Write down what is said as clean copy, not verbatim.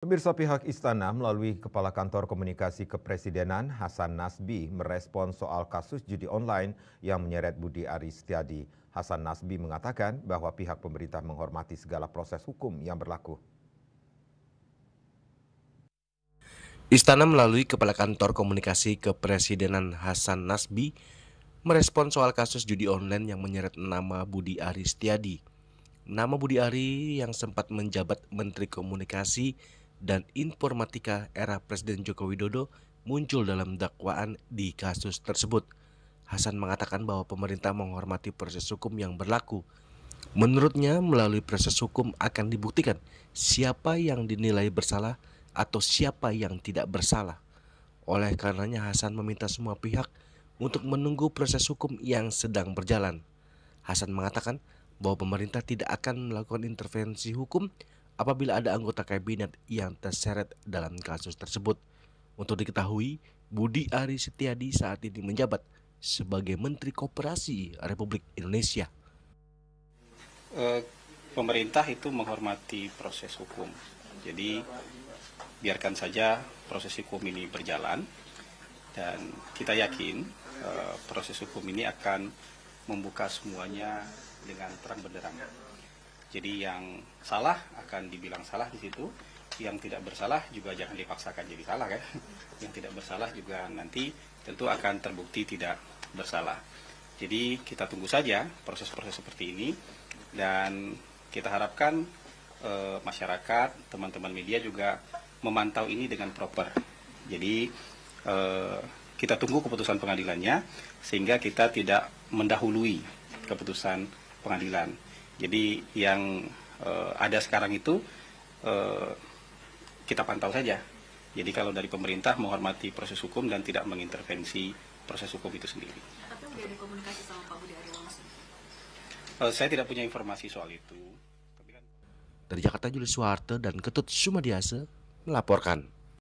Pemirsa, pihak Istana melalui Kepala Kantor Komunikasi Kepresidenan Hasan Nasbi merespon soal kasus judi online yang menyeret Budi Aris Setiadi. Hasan Nasbi mengatakan bahwa pihak pemerintah menghormati segala proses hukum yang berlaku. Istana melalui Kepala Kantor Komunikasi Kepresidenan Hasan Nasbi merespon soal kasus judi online yang menyeret nama Budi Aris Setiadi. Nama Budi Ari yang sempat menjabat Menteri Komunikasi dan Informatika era Presiden Joko Widodo muncul dalam dakwaan di kasus tersebut. Hasan mengatakan bahwa pemerintah menghormati proses hukum yang berlaku. Menurutnya, melalui proses hukum akan dibuktikan siapa yang dinilai bersalah atau siapa yang tidak bersalah. Oleh karenanya, Hasan meminta semua pihak untuk menunggu proses hukum yang sedang berjalan. Hasan mengatakan bahwa pemerintah tidak akan melakukan intervensi hukum apabila ada anggota kabinet yang terseret dalam kasus tersebut. Untuk diketahui, Budi Aris Setiadi saat ini menjabat sebagai Menteri Koperasi Republik Indonesia. Pemerintah itu menghormati proses hukum. Jadi biarkan saja proses hukum ini berjalan dan kita yakin proses hukum ini akan membuka semuanya dengan terang benderang. Jadi yang salah akan dibilang salah di situ, yang tidak bersalah juga jangan dipaksakan jadi salah kan. Yang tidak bersalah juga nanti tentu akan terbukti tidak bersalah. Jadi kita tunggu saja proses-proses seperti ini dan kita harapkan masyarakat, teman-teman media juga memantau ini dengan proper. Jadi kita tunggu keputusan pengadilannya sehingga kita tidak mendahului keputusan pengadilan. Jadi yang ada sekarang itu kita pantau saja. Jadi kalau dari pemerintah menghormati proses hukum dan tidak mengintervensi proses hukum itu sendiri. Tapi udah ada komunikasi sama Pak Budi Ari langsung? Saya tidak punya informasi soal itu. Dari Jakarta, Julius Suharte dan Ketut Sumadiase melaporkan.